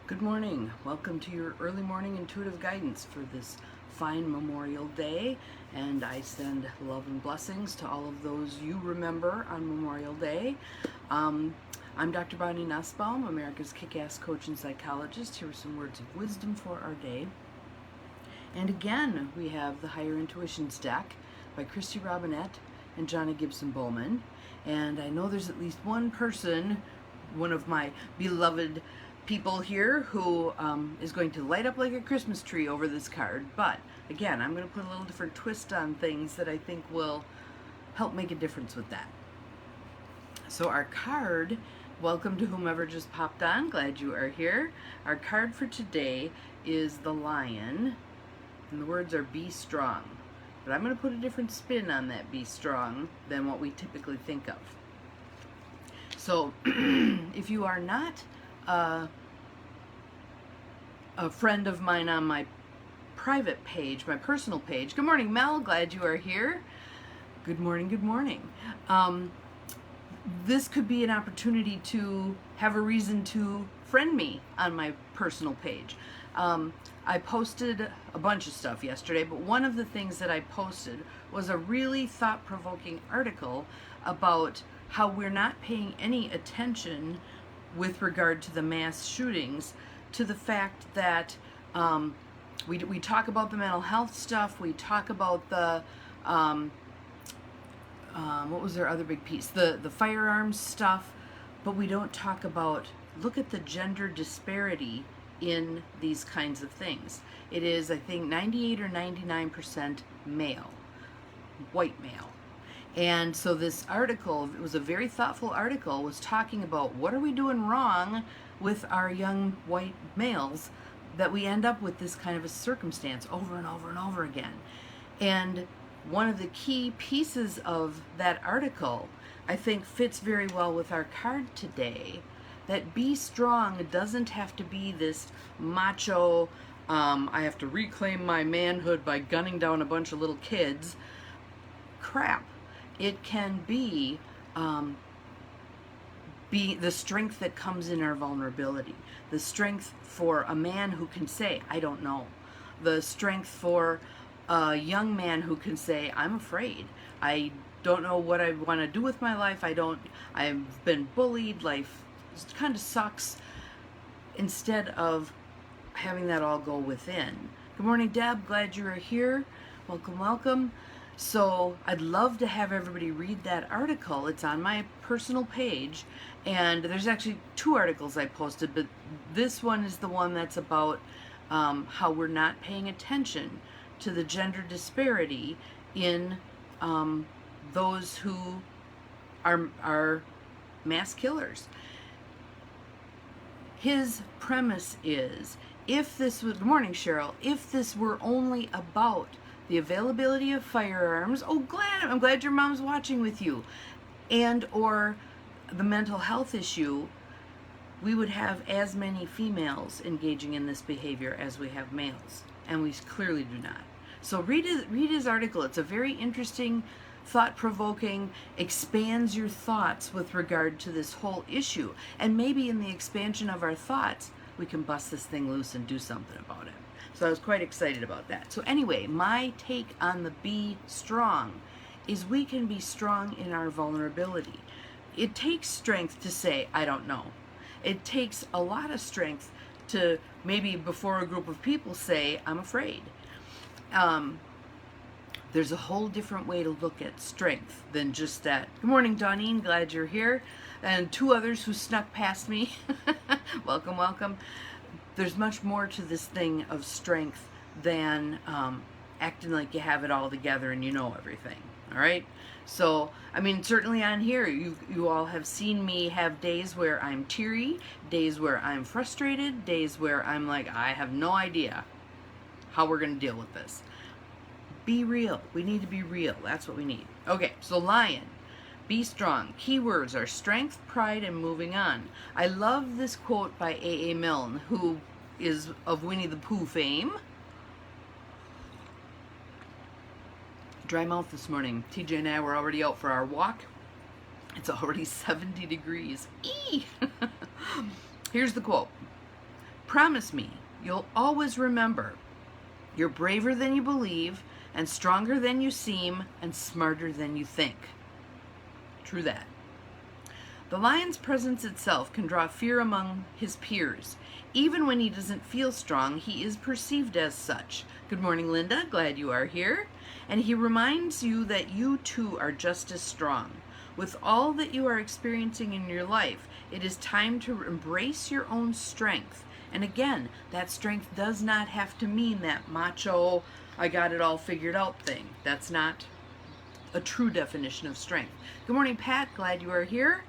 Good morning. Welcome to your early morning intuitive guidance for this fine Memorial Day. And I send love and blessings to all of those you remember on Memorial Day. I'm Dr. Bonnie Nussbaum, America's kick-ass coach and psychologist. Here are some words of wisdom for our day. And again, we have the Higher Intuitions deck by Christy Robinette and Johnny Gibson Bowman. And I know there's at least one person, one of my beloved people here, who is going to light up like a Christmas tree over this card. But again, I'm going to put a little different twist on things that I think will help make a difference with that. So our card, welcome to whomever just popped on, glad you are here. Our card for today is the Lion, and the words are be strong. But I'm going to put a different spin on that be strong than what we typically think of. So if you are not a friend of mine on my private page, my personal page. Good morning, Mel. Glad you are here. Good morning, good morning. This could be an opportunity to have a reason to friend me on my personal page. I posted a bunch of stuff yesterday, but one of the things that I posted was a really thought-provoking article about how we're not paying any attention with regard to the mass shootings, to the fact that we talk about the mental health stuff, we talk about the, what was their other big piece? The firearms stuff, but we don't talk about, look at the gender disparity in these kinds of things. It is, I think, 98 or 99% male, white male. And so this article, it was a very thoughtful article, was talking about what are we doing wrong with our young white males that we end up with this kind of a circumstance over and over and over again. And one of the key pieces of that article, I think, fits very well with our card today, that be strong doesn't have to be this macho, I have to reclaim my manhood by gunning down a bunch of little kids crap. It can be the strength that comes in our vulnerability, the strength for a man who can say, I don't know, the strength for a young man who can say, I'm afraid, I don't know what I want to do with my life, I've been bullied, life kind of sucks, instead of having that all go within. Good morning, Deb, glad you are here. Welcome, welcome. So I'd love to have everybody read that article. It's on my personal page, and there's actually two articles I posted, but this one is the one that's about how we're not paying attention to the gender disparity in those who are mass killers. His premise is, if this was, good morning, Cheryl, if this were only about the availability of firearms, I'm glad your mom's watching with you, and or the mental health issue, we would have as many females engaging in this behavior as we have males, and we clearly do not. So read his article. It's a very interesting, thought-provoking, expands your thoughts with regard to this whole issue, and maybe in the expansion of our thoughts, we can bust this thing loose and do something about it. So I was quite excited about that. So anyway, my take on the be strong is we can be strong in our vulnerability. It takes strength to say, I don't know. It takes a lot of strength to maybe before a group of people say, I'm afraid. There's a whole different way to look at strength than just that. Good morning, Dawnine, glad you're here. And two others who snuck past me. Welcome, welcome. There's much more to this thing of strength than acting like you have it all together and you know everything, all right? So, I mean, certainly on here, you all have seen me have days where I'm teary, days where I'm frustrated, days where I'm like, I have no idea how we're going to deal with this. Be real. We need to be real. That's what we need. Okay, so Lion. Be strong. Keywords are strength, pride, and moving on. I love this quote by A.A. Milne, who is of Winnie the Pooh fame. Dry mouth this morning. TJ and I were already out for our walk. It's already 70 degrees. Eee! Here's the quote. Promise me you'll always remember you're braver than you believe, and stronger than you seem, and smarter than you think. True that. The lion's presence itself can draw fear among his peers. Even when he doesn't feel strong, he is perceived as such. Good morning, Linda. Glad you are here. And he reminds you that you too are just as strong. With all that you are experiencing in your life, it is time to embrace your own strength. And again, that strength does not have to mean that macho, I got it all figured out thing. That's not a true definition of strength. Good morning, Pat. Glad you are here.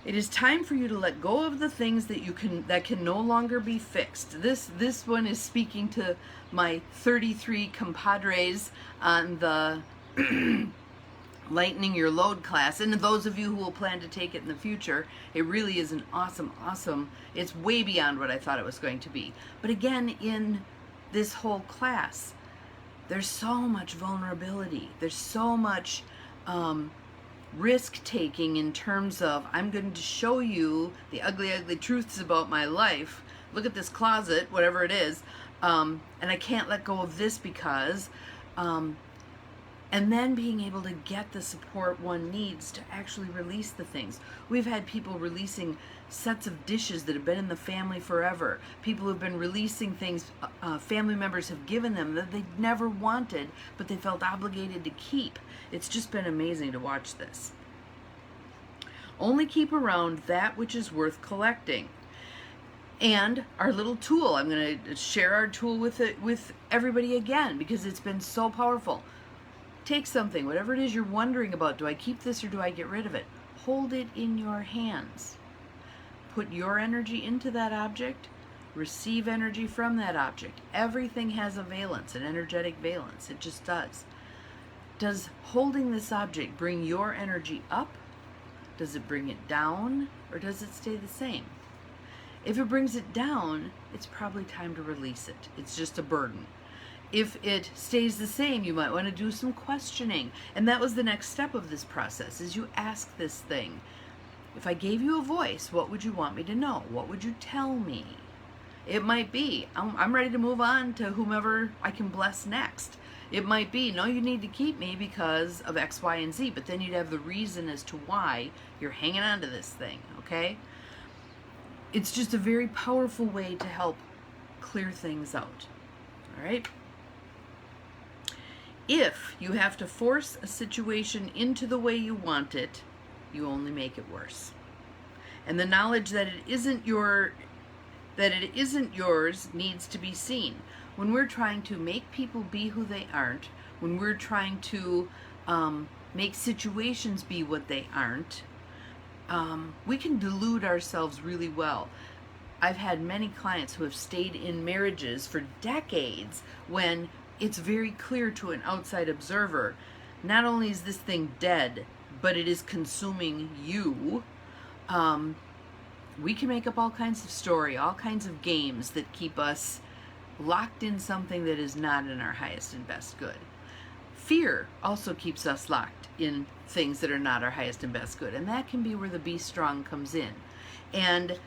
It is time for you to let go of the things that can no longer be fixed. This one is speaking to my 33 compadres on the Lightening Your Load class, and those of you who will plan to take it in the future. It really is an awesome, it's way beyond what I thought it was going to be. But again, in this whole class, there's so much vulnerability. There's so much risk taking in terms of, I'm going to show you the ugly truths about my life. Look at this closet, whatever it is, and I can't let go of this because, and then being able to get the support one needs to actually release the things. We've had people releasing sets of dishes that have been in the family forever. People who've been releasing things family members have given them that they never wanted, but they felt obligated to keep. It's just been amazing to watch this. Only keep around that which is worth collecting. And our little tool, I'm going to share our tool with everybody again because it's been so powerful. Take something, whatever it is you're wondering about, do I keep this or do I get rid of it? Hold it in your hands. Put your energy into that object, receive energy from that object. Everything has a valence, an energetic valence. It just does. Does holding this object bring your energy up? Does it bring it down? Or does it stay the same? If it brings it down, it's probably time to release it. It's just a burden. If it stays the same, you might want to do some questioning. And that was the next step of this process, is you ask this thing. If I gave you a voice, what would you want me to know? What would you tell me? It might be, I'm ready to move on to whomever I can bless next. It might be, no, you need to keep me because of X, Y, and Z, but then you'd have the reason as to why you're hanging on to this thing, okay? It's just a very powerful way to help clear things out, all right? If you have to force a situation into the way you want it, you only make it worse. And the knowledge that it isn't yours needs to be seen. When we're trying to make people be who they aren't, when we're trying to make situations be what they aren't, we can delude ourselves really well. I've had many clients who have stayed in marriages for decades when it's very clear to an outside observer, not only is this thing dead, but it is consuming you. We can make up all kinds of story, all kinds of games that keep us locked in something that is not in our highest and best good. Fear also keeps us locked in things that are not our highest and best good, and that can be where the be strong comes in. And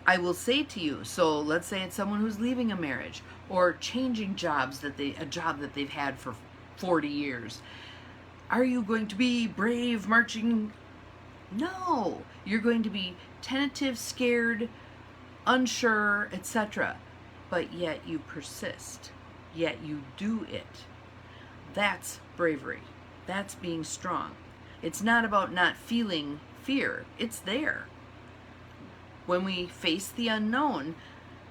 I will say to you, so let's say it's someone who's leaving a marriage or changing jobs, a job that they've had for 40 years. Are you going to be brave, marching? No, you're going to be tentative, scared, unsure, etc. But yet you persist, yet you do it. That's bravery. That's being strong. It's not about not feeling fear. It's there. When we face the unknown,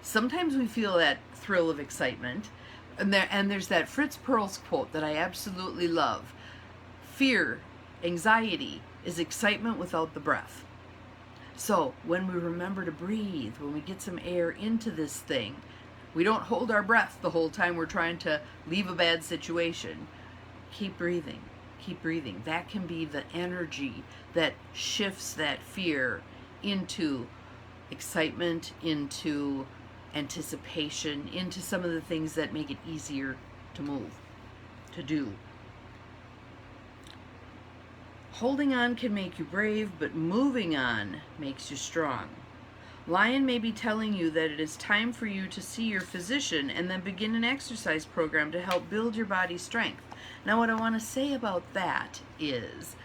sometimes we feel that thrill of excitement. And there's that Fritz Perls quote that I absolutely love. Fear, anxiety, is excitement without the breath. So when we remember to breathe, when we get some air into this thing, we don't hold our breath the whole time we're trying to leave a bad situation. Keep breathing. Keep breathing. That can be the energy that shifts that fear into excitement, into anticipation, into some of the things that make it easier to move, to do. Holding on can make you brave, but moving on makes you strong. Lion may be telling you that it is time for you to see your physician and then begin an exercise program to help build your body's strength. Now, what I want to say about that is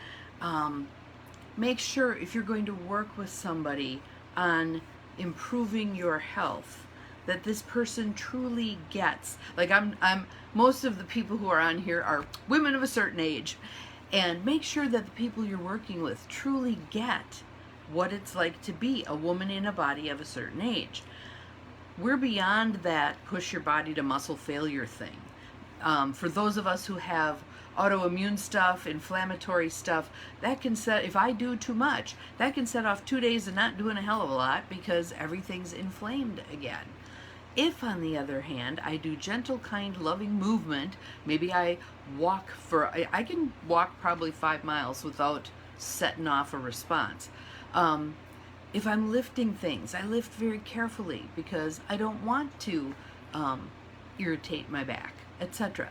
make sure if you're going to work with somebody on improving your health, that this person truly gets, like I'm most of the people who are on here are women of a certain age, and make sure that the people you're working with truly get what it's like to be a woman in a body of a certain age. We're beyond that push your body to muscle failure thing. For those of us who have autoimmune stuff, inflammatory stuff, that can set, if I do too much, that can set off 2 days of not doing a hell of a lot because everything's inflamed again. If, on the other hand, I do gentle, kind, loving movement, maybe I walk I can walk probably 5 miles without setting off a response. If I'm lifting things, I lift very carefully because I don't want to irritate my back, etc.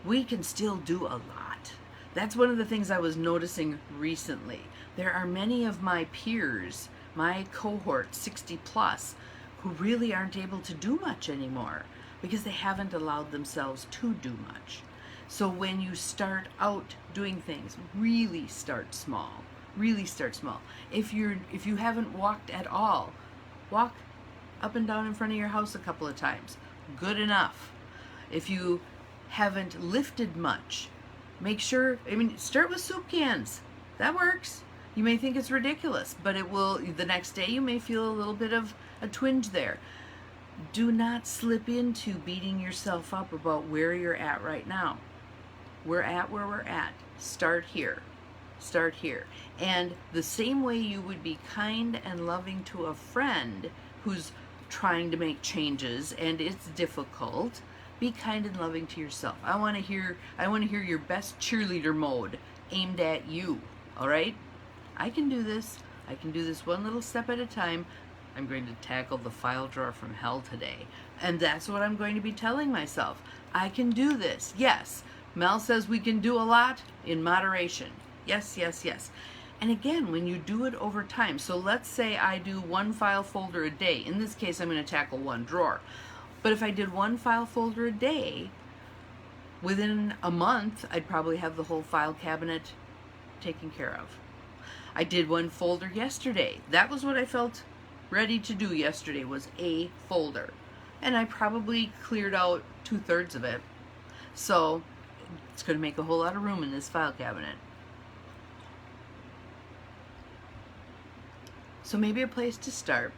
We can still do a lot. That's one of the things I was noticing recently. There are many of my peers, my cohort, 60 plus, who really aren't able to do much anymore because they haven't allowed themselves to do much. So when you start out doing things, really start small. Really start small. If you haven't walked at all, walk up and down in front of your house a couple of times. Good enough. If you haven't lifted much, make sure, start with soup cans. That works. You may think it's ridiculous, but it will, the next day you may feel a little bit of a twinge there. Do not slip into beating yourself up about where you're at right now. We're at where we're at. Start here. Start here. And the same way you would be kind and loving to a friend who's trying to make changes and it's difficult, be kind and loving to yourself. I want to hear your best cheerleader mode aimed at you. All right? I can do this. I can do this one little step at a time. I'm going to tackle the file drawer from hell today. And that's what I'm going to be telling myself. I can do this. Yes. Mel says we can do a lot in moderation. Yes, yes, yes. And again, when you do it over time, so let's say I do one file folder a day. In this case, I'm going to tackle one drawer. But if I did one file folder a day, within a month, I'd probably have the whole file cabinet taken care of. I did one folder yesterday. That was what I felt ready to do yesterday, was a folder. And I probably cleared out 2/3 of it. So it's going to make a whole lot of room in this file cabinet. So maybe a place to start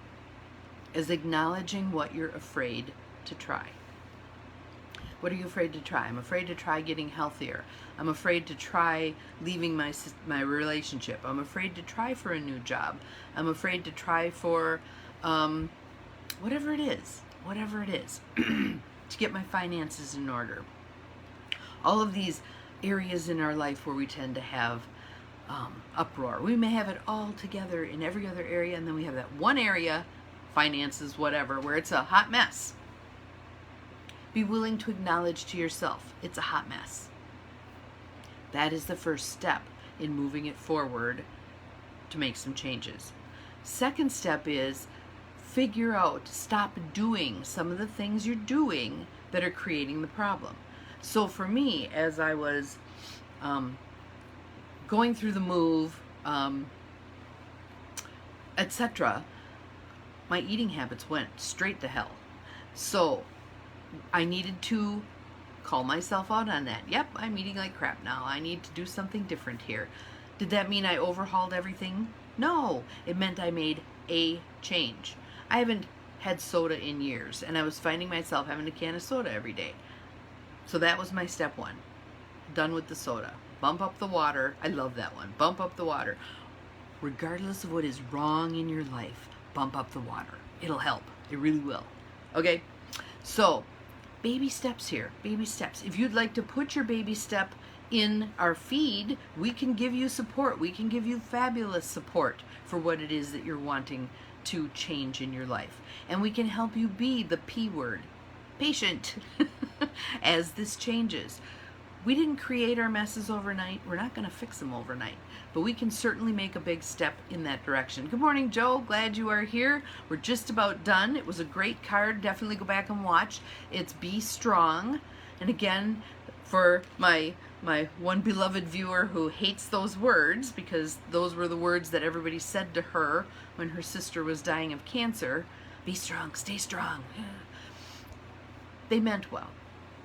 is acknowledging what you're afraid to try. What are you afraid to try? I'm afraid to try getting healthier. I'm afraid to try leaving my relationship. I'm afraid to try for a new job. I'm afraid to try for whatever it is, to get my finances in order. All of these areas in our life where we tend to have uproar. We may have it all together in every other area, and then we have that one area, finances, whatever, where it's a hot mess. Be willing to acknowledge to yourself, it's a hot mess. That is the first step in moving it forward to make some changes. Second step is figure out, stop doing some of the things you're doing that are creating the problem. So for me, as I was going through the move, etc., my eating habits went straight to hell. So I needed to call myself out on that. Yep, I'm eating like crap now. I need to do something different here. Did that mean I overhauled everything? No, it meant I made a change. I haven't had soda in years, and I was finding myself having a can of soda every day. So that was my step one. Done with the soda. Bump up the water. I love that one. Bump up the water. Regardless of what is wrong in your life, bump up the water. It'll help. It really will. Okay? So, baby steps here. Baby steps. If you'd like to put your baby step in our feed, we can give you support. We can give you fabulous support for what it is that you're wanting to change in your life. And we can help you be the P word, patient, as this changes. We didn't create our messes overnight. We're not going to fix them overnight, but we can certainly make a big step in that direction. Good morning, Joe. Glad you are here. We're just about done. It was a great card. Definitely go back and watch. It's Be Strong. And again, for my one beloved viewer who hates those words, because those were the words that everybody said to her when her sister was dying of cancer, be strong, stay strong. They meant well,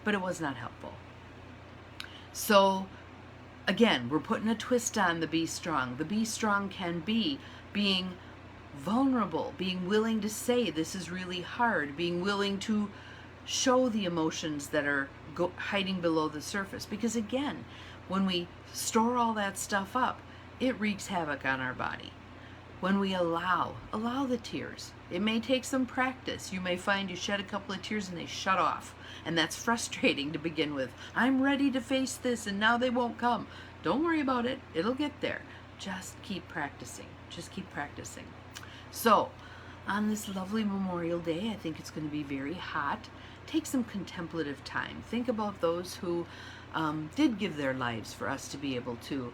but it was not helpful. So again, we're putting a twist on the be strong. The be strong can be being vulnerable, being willing to say this is really hard, being willing to show the emotions that are hiding below the surface. Because again, when we store all that stuff up, it wreaks havoc on our body. When we allow the tears. It may take some practice. You may find you shed a couple of tears and they shut off. And that's frustrating to begin with. I'm ready to face this and now they won't come. Don't worry about it. It'll get there. Just keep practicing. Just keep practicing. So, on this lovely Memorial Day, I think it's going to be very hot. Take some contemplative time. Think about those who did give their lives for us to be able to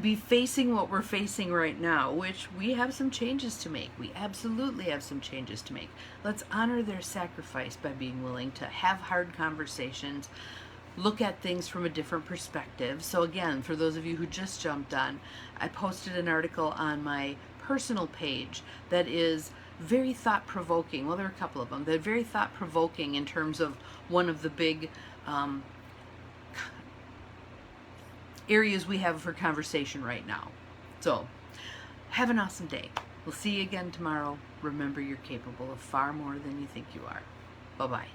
be facing what we're facing right now, which we have some changes to make. We absolutely have some changes to make. Let's honor their sacrifice by being willing to have hard conversations, look at things from a different perspective. So again, for those of you who just jumped on, I posted an article on my personal page that is very thought-provoking. Well, there are a couple of them. They're very thought-provoking in terms of one of the big areas we have for conversation right now. So, have an awesome day. We'll see you again tomorrow. Remember, you're capable of far more than you think you are. Bye-bye.